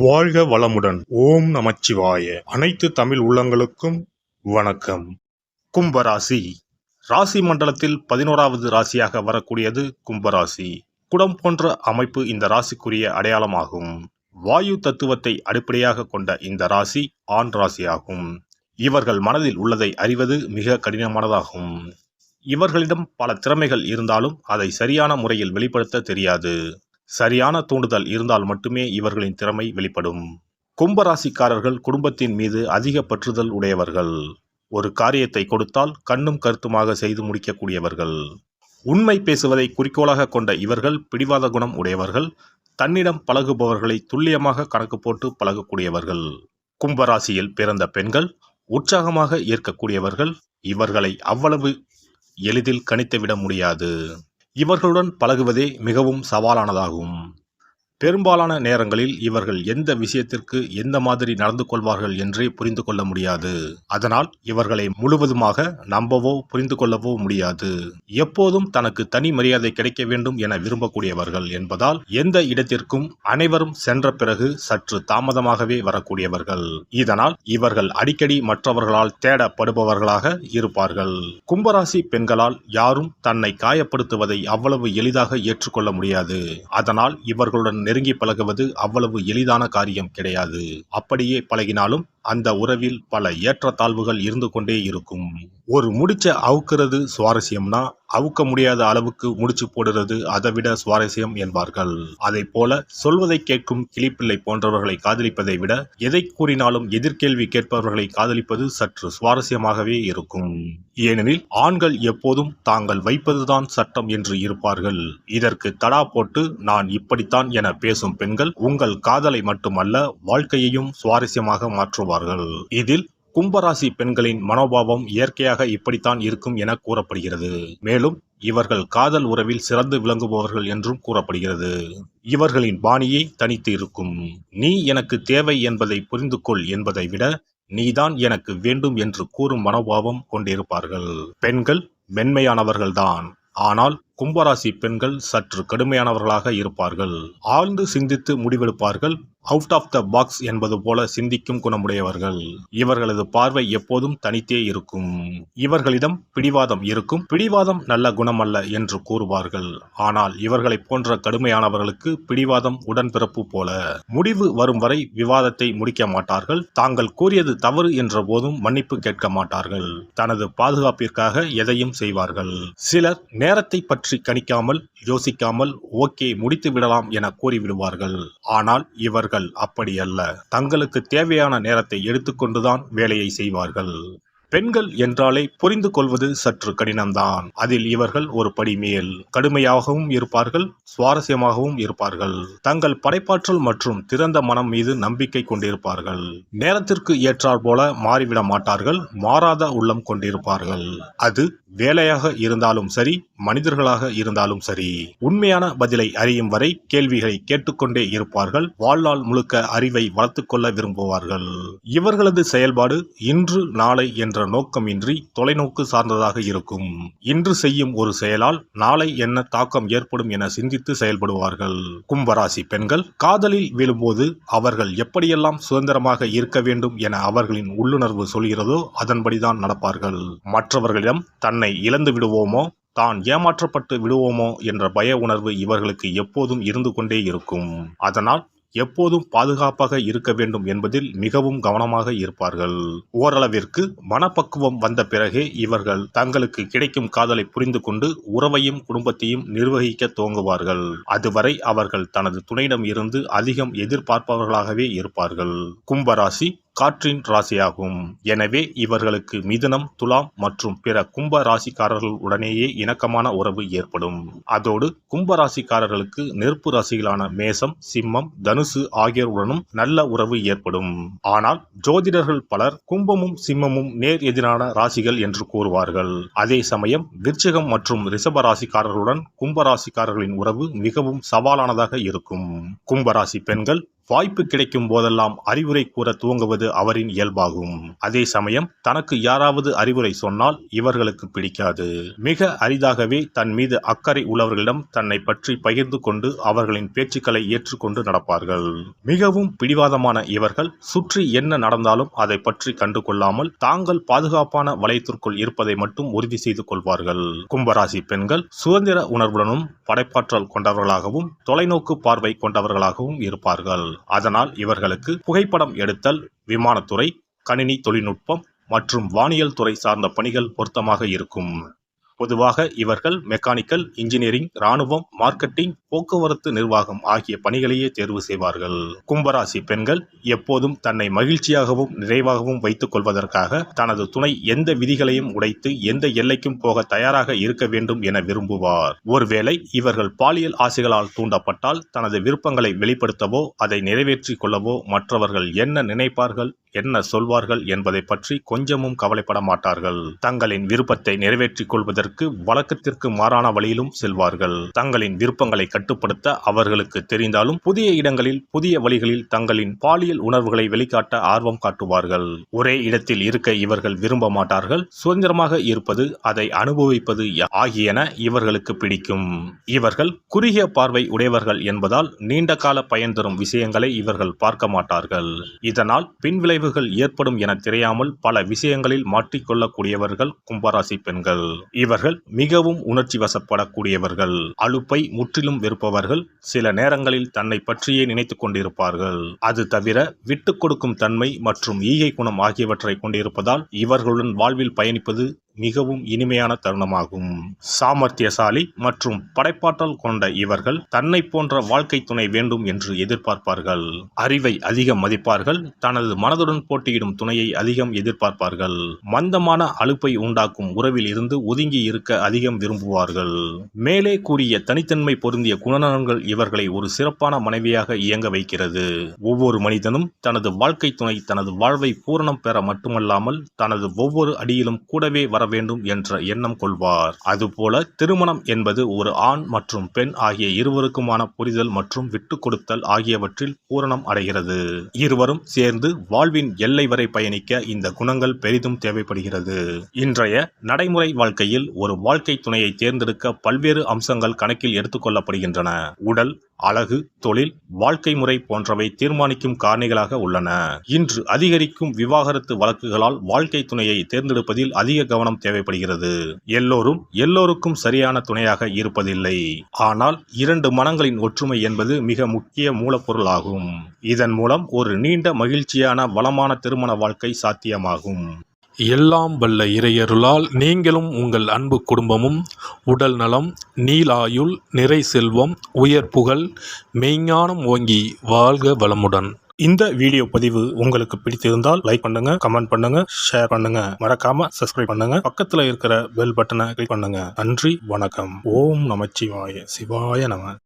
வாழ்க வளமுடன். ஓம் நமச்சிவாய. அனைத்து தமிழ் உள்ளங்களுக்கும் வணக்கம். கும்பராசி ராசி மண்டலத்தில் 11வது ராசியாக வரக்கூடியது கும்பராசி. குடம் போன்ற அமைப்பு இந்த ராசிக்குரிய அடையாளமாகும். வாயு தத்துவத்தை அடிப்படையாக கொண்ட இந்த ராசி ஆண் ராசியாகும். இவர்கள் மனதில் உள்ளதை அறிவது மிக கடினமானதாகும். இவர்களிடம் பல திறமைகள் இருந்தாலும் அதை சரியான முறையில் வெளிப்படுத்த தெரியாது. சரியான தூண்டுதல் இருந்தால் மட்டுமே இவர்களின் திறமை வெளிப்படும். கும்பராசிக்காரர்கள் குடும்பத்தின் மீது அதிக பற்றுதல் உடையவர்கள். ஒரு காரியத்தை கொடுத்தால் கண்ணும் கருத்துமாக செய்து முடிக்கக்கூடியவர்கள். உண்மை பேசுவதை குறிக்கோளாக கொண்ட இவர்கள் பிடிவாத குணம் உடையவர்கள். தன்னிடம் பழகுபவர்களை துல்லியமாக கணக்கு போட்டு பழகக்கூடியவர்கள். கும்பராசியில் பிறந்த பெண்கள் உற்சாகமாக ஏற்கக்கூடியவர்கள். இவர்களை அவ்வளவு எளிதில் கணித்துவிட முடியாது. இவர்களுடன் பழகுவதே மிகவும் சவாலானதாகும். பெரும்பாலான நேரங்களில் இவர்கள் எந்த விஷயத்திற்கு எந்த மாதிரி நடந்து கொள்வார்கள் என்றே புரிந்து கொள்ள முடியாது. அதனால் இவர்களை முழுவதுமாக நம்பவோ புரிந்து கொள்ளவோ முடியாது. எப்போதும் தனக்கு தனி மரியாதை கிடைக்க வேண்டும் என விரும்பக்கூடியவர்கள் என்பதால் எந்த இடத்திற்கும் அனைவரும் சென்ற பிறகு சற்று தாமதமாகவே வரக்கூடியவர்கள். இதனால் இவர்கள் அடிக்கடி மற்றவர்களால் தேடப்படுபவர்களாக இருப்பார்கள். கும்பராசி பெண்களால் யாரும் தன்னை காயப்படுத்துவதை அவ்வளவு எளிதாக ஏற்றுக்கொள்ள முடியாது. அதனால் இவர்களுடன் நெருங்கி பழகுவது அவ்வளவு எளிதான காரியம் கிடையாது. அப்படியே பழகினாலும் அந்த உறவில் பல ஏற்றத்தாழ்வுகள் இருந்து கொண்டே இருக்கும். ஒரு முடிச்ச அவுக்கிறது சுவாரஸ்யம்னா அவுக்க முடியாத அளவுக்கு முடிச்சு போடுறது அதைவிட சுவாரஸ்யம் என்பார்கள். அதை போல சொல்வதை கேட்கும் கிளிப்பிள்ளை போன்றவர்களை காதலிப்பதை விட எதை கூறினாலும் எதிர்கேள்வி கேட்பவர்களை காதலிப்பது சற்று சுவாரஸ்யமாகவே இருக்கும். ஏனெனில் ஆண்கள் எப்போதும் தாங்கள் வைப்பதுதான் சட்டம் என்று இருப்பார்கள். இதற்கு தடா போட்டு நான் இப்படித்தான் என பேசும் பெண்கள் உங்கள் காதலை மட்டுமல்ல வாழ்க்கையையும் சுவாரஸ்யமாக மாற்றுவார்கள். இதில் கும்பராசி பெண்களின் மனோபாவம் இயற்கையாக இப்படித்தான் இருக்கும் என கூறப்படுகிறது. மேலும் இவர்கள் காதல் உறவில் சிறந்து விளங்குபவர்கள் என்றும் கூறப்படுகிறது. இவர்களின் பாணியை தனித்து இருக்கும். நீ எனக்கு தேவை என்பதை புரிந்து கொள் என்பதை விட நீதான் எனக்கு வேண்டும் என்று கூறும் மனோபாவம் கொண்டிருப்பார்கள். பெண்கள் மென்மையானவர்கள்தான். ஆனால் கும்பராசி பெண்கள் சற்று கடுமையானவர்களாக இருப்பார்கள். ஆழ்ந்து சிந்தித்து முடிவெடுப்பார்கள். அவுட் ஆஃப் த பாக்ஸ் என்பது போல சிந்திக்கும் குணமுடையவர்கள். இவர்களது பார்வை எப்போதும் தனித்தே இருக்கும். இவர்களிடம் பிடிவாதம் இருக்கும். பிடிவாதம் நல்ல குணமல்ல என்று கூறுவார்கள். ஆனால் இவர்களை போன்ற கடுமையானவர்களுக்கு பிடிவாதம் உடன்பிறப்பு போல. முடிவு வரும் வரை விவாதத்தை முடிக்க மாட்டார்கள். தாங்கள் கூறியது தவறு என்ற போதும் மன்னிப்பு கேட்க மாட்டார்கள். தனது பாதுகாப்பிற்காக எதையும் செய்வார்கள். சிலர் நேரத்தை பற்றி கணிக்காமல் யோசிக்காமல் ஓகே முடித்து விடலாம் என கூறிவிடுவார்கள். ஆனால் இவர்கள் அப்படி அல்ல. தங்களுக்கு தேவையான நேரத்தை எடுத்துக்கொண்டுதான் வேலையை செய்வார்கள். பெண்கள் என்றாலே புரிந்து கொள்வது சற்று கடினம்தான். அதில் இவர்கள் ஒரு படி மேல். கடுமையாகவும் இருப்பார்கள், சுவாரஸ்யமாகவும் இருப்பார்கள். தங்கள் படைப்பாற்றல் மற்றும் திறந்த மனம் மீது நம்பிக்கை கொண்டிருப்பார்கள். நேரத்திற்கு ஏற்றாற் போல மாறிவிட மாட்டார்கள். மாறாத உள்ளம் கொண்டிருப்பார்கள். அது வேலையாக இருந்தாலும் சரி, மனிதர்களாக இருந்தாலும் சரி. உண்மையான பதிலை அறியும் வரை கேள்விகளை கேட்டுக்கொண்டே இருப்பார்கள். வாழ்நாள் முழுக்க அறிவை வளர்த்துக் கொள்ள விரும்புவார்கள். இவர்களது செயல்பாடு இன்று நாளை என்ற நோக்கமின்றி தொலைநோக்கு சார்ந்ததாக இருக்கும். இன்று செய்யும் ஒரு செயலால் நாளை என்ன தாக்கம் ஏற்படும் என சிந்தித்து செயல்படுவார்கள். கும்பராசி பெண்கள் காதலில் விழும்போது அவர்கள் எப்படியெல்லாம் சுதந்திரமாக இருக்க வேண்டும் என அவர்களின் உள்ளுணர்வு சொல்கிறதோ அதன்படிதான் நடப்பார்கள். மற்றவர்களிடம் தன்னை இழந்து விடுவோமோ, தான் ஏமாற்றப்பட்டு விடுவோமோ என்ற பய உணர்வு இவர்களுக்கு எப்போதும் இருந்து கொண்டே இருக்கும். அதனால் எப்போதும் பாதுகாப்பாக இருக்க வேண்டும் என்பதில் மிகவும் கவனமாக இருப்பார்கள். ஓரளவிற்கு மனப்பக்குவம் வந்த பிறகே இவர்கள் தங்களுக்கு கிடைக்கும் காதலை புரிந்து கொண்டு உறவையும் குடும்பத்தையும் நிர்வகிக்க துவங்குவார்கள். அதுவரை அவர்கள் தனது துணையிடம் இருந்து அதிகம் எதிர்பார்ப்பவர்களாகவே இருப்பார்கள். கும்பராசி காற்றின் ராசியாகும். எனவே இவர்களுக்கு மிதுனம், துலாம் மற்றும் பிற கும்ப ராசிக்காரர்கள் உடனேயே இணக்கமான உறவு ஏற்படும். அதோடு கும்ப ராசிக்காரர்களுக்கு நெருப்பு ராசிகளான மேசம், சிம்மம், தனுசு ஆகியோருடனும் நல்ல உறவு ஏற்படும். ஆனால் ஜோதிடர்கள் பலர் கும்பமும் சிம்மமும் நேர் எதிரான ராசிகள் என்று கூறுவார்கள். அதே சமயம் விருச்சிகம் மற்றும் ரிஷப ராசிக்காரர்களுடன் கும்ப ராசிக்காரர்களின் உறவு மிகவும் சவாலானதாக இருக்கும். கும்பராசி பெண்கள் வாய்ப்பு கிடைக்கும் போதெல்லாம் அறிவுரை கூற துவங்குவது அவரின் இயல்பாகும். அதே சமயம் தனக்கு யாராவது அறிவுரை சொன்னால் இவர்களுக்கு பிடிக்காது. மிக அரிதாகவே தன் மீது அக்கறை உள்ளவர்களிடம் தன்னை பற்றி பகிர்ந்து கொண்டு அவர்களின் பேச்சுக்களை ஏற்றுக்கொண்டு நடப்பார்கள். மிகவும் பிடிவாதமான இவர்கள் சுற்றி என்ன நடந்தாலும் அதை பற்றி கண்டு கொள்ளாமல் தாங்கள் பாதுகாப்பான வளையத்திற்குள் இருப்பதை மட்டும் உறுதி செய்து கொள்வார்கள். கும்பராசி பெண்கள் சுதந்திர உணர்வுடனும் படைப்பாற்றல் கொண்டவர்களாகவும் தொலைநோக்கு பார்வை கொண்டவர்களாகவும் இருப்பார்கள். அதனால் இவர்களுக்கு புகைப்படம் எடுத்தல், விமானத்துறை, கணினி தொழில்நுட்பம் மற்றும் வானியல் துறை சார்ந்த பணிகள் பொருத்தமாக இருக்கும். பொதுவாக இவர்கள் மெக்கானிக்கல், இன்ஜினியரிங், இராணுவம், மார்க்கெட்டிங், போக்குவரத்து நிர்வாகம் ஆகிய பணிகளையே தேர்வு செய்வார்கள். கும்பராசி பெண்கள் எப்போதும் தன்னை மகிழ்ச்சியாகவும் நிறைவாகவும் வைத்துக் கொள்வதற்காக தனது துணை எந்த விதிகளையும் உடைத்து எந்த எல்லைக்கும் போக தயாராக இருக்க வேண்டும் என விரும்புவார். ஒருவேளை இவர்கள் பாலியல் ஆசைகளால் தூண்டப்பட்டால் தனது விருப்பங்களை வெளிப்படுத்தவோ அதை நிறைவேற்றிக் கொள்ளவோ மற்றவர்கள் என்ன நினைப்பார்கள், என்ன சொல்வார்கள் என்பதை பற்றி கொஞ்சமும் கவலைப்பட மாட்டார்கள். தங்களின் விருப்பத்தை நிறைவேற்றிக் கொள்வதற்கு வழக்கத்திற்கு மாறான வழியிலும் செல்வார்கள். தங்களின் விருப்பங்களை கட்டுப்படுத்த அவர்களுக்கு தெரிந்தாலும் புதிய இடங்களில் புதிய வழிகளில் தங்களின் பாலியல் உணர்வுகளை வெளிக்காட்ட ஆர்வம் காட்டுவார்கள். ஒரே இடத்தில் இருக்க இவர்கள் விரும்ப மாட்டார்கள். சுதந்திரமாக இருப்பது, அதை அனுபவிப்பது ஆகியன இவர்களுக்கு பிடிக்கும். இவர்கள் குறுகிய பார்வை உடையவர்கள் என்பதால் நீண்ட கால பயன் தரும் விஷயங்களை இவர்கள் பார்க்க மாட்டார்கள். இதனால் பின்விளைவு ஏற்படும் என தெரியாமல் பல விஷயங்களில் மாற்றிக்கொள்ளக்கூடியவர்கள் கும்பராசி பெண்கள். இவர்கள் மிகவும் உணர்ச்சி வசப்படக்கூடியவர்கள். அலுப்பை முற்றிலும் வெறுப்பவர்கள். சில நேரங்களில் தன்னை பற்றியே நினைத்துக் கொண்டிருப்பார்கள். அது தவிர விட்டுக் கொடுக்கும் தன்மை மற்றும் ஈகை குணம் ஆகியவற்றை கொண்டிருப்பதால் இவர்களுடன் வாழ்வில் பயணிப்பது மிகவும் இனிமையான தருணமாகும். சாமர்த்தியசாலி மற்றும் படைப்பாற்றல் கொண்ட இவர்கள் தன்னை போன்ற வாழ்க்கை துணை வேண்டும் என்று எதிர்பார்ப்பார்கள். அறிவை அதிகம் மதிப்பார்கள். தனது மனதுடன் போட்டியிடும் துணையை அதிகம் எதிர்பார்ப்பார்கள். மந்தமான அலுப்பை உண்டாக்கும் உறவில் இருந்து ஒதுங்கி இருக்க அதிகம் விரும்புவார்கள். மேலே கூறிய தனித்தன்மை பொருந்திய குணநலன்கள் இவர்களை ஒரு சிறப்பான மனைவியாக இயங்க வைக்கிறது. ஒவ்வொரு மனிதனும் தனது வாழ்க்கை துணை தனது வாழ்வை பூரணம் பெற மட்டுமல்லாமல் தனது ஒவ்வொரு அடியிலும் கூடவே வர வேண்டும் என்ற எண்ணம் கொள்வார். அதுபோல திருமணம் என்பது ஒரு ஆண் மற்றும் பெண் ஆகிய இருவருக்குமான புரிதல் மற்றும் விட்டுக் கொடுத்தல் ஆகியவற்றில் பூரணம் அடைகிறது. இருவரும் சேர்ந்து வாழ்வின் எல்லை வரை பயணிக்க இந்த குணங்கள் பெரிதும் தேவைப்படுகிறது. இன்றைய நடைமுறை வாழ்க்கையில் ஒரு வாழ்க்கை துணையை தேர்ந்தெடுக்க பல்வேறு அம்சங்கள் கணக்கில் எடுத்துக்கொள்ளப்படுகின்றன. உடல், அழகு, தொழில், வாழ்க்கை முறை போன்றவை தீர்மானிக்கும் காரணிகளாக உள்ளன. இன்று அதிகரிக்கும் விவாகரத்து வழக்குகளால் வாழ்க்கை துணையை தேர்ந்தெடுப்பதில் அதிக கவனம் தேவைப்படுகிறது. எல்லோருக்கும் சரியான துணையாக இருப்பதில்லை. ஆனால் இரண்டு மனங்களின் ஒற்றுமை என்பது மிக முக்கிய மூலப்பொருள் ஆகும். இதன் மூலம் ஒரு நீண்ட மகிழ்ச்சியான வளமான திருமண வாழ்க்கை சாத்தியமாகும். எல்லாம் வல்ல இறையருளால் நீங்களும் உங்கள் அன்பு குடும்பமும் உடல் நலம், நீளாயுள், நிறை செல்வம், உயர் புகழ், மெய்ஞானம் ஓங்கி வாழ்க வளமுடன். இந்த வீடியோ பதிவு உங்களுக்கு பிடித்திருந்தால் லைக் பண்ணுங்க, கமெண்ட் பண்ணுங்க, ஷேர் பண்ணுங்க, மறக்காம சப்ஸ்கிரைப் பண்ணுங்க, பக்கத்துல இருக்கிற பெல் பட்டனை கிளிக் பண்ணுங்க. நன்றி, வணக்கம். ஓம் நமச்சிவாய. சிவாய நம.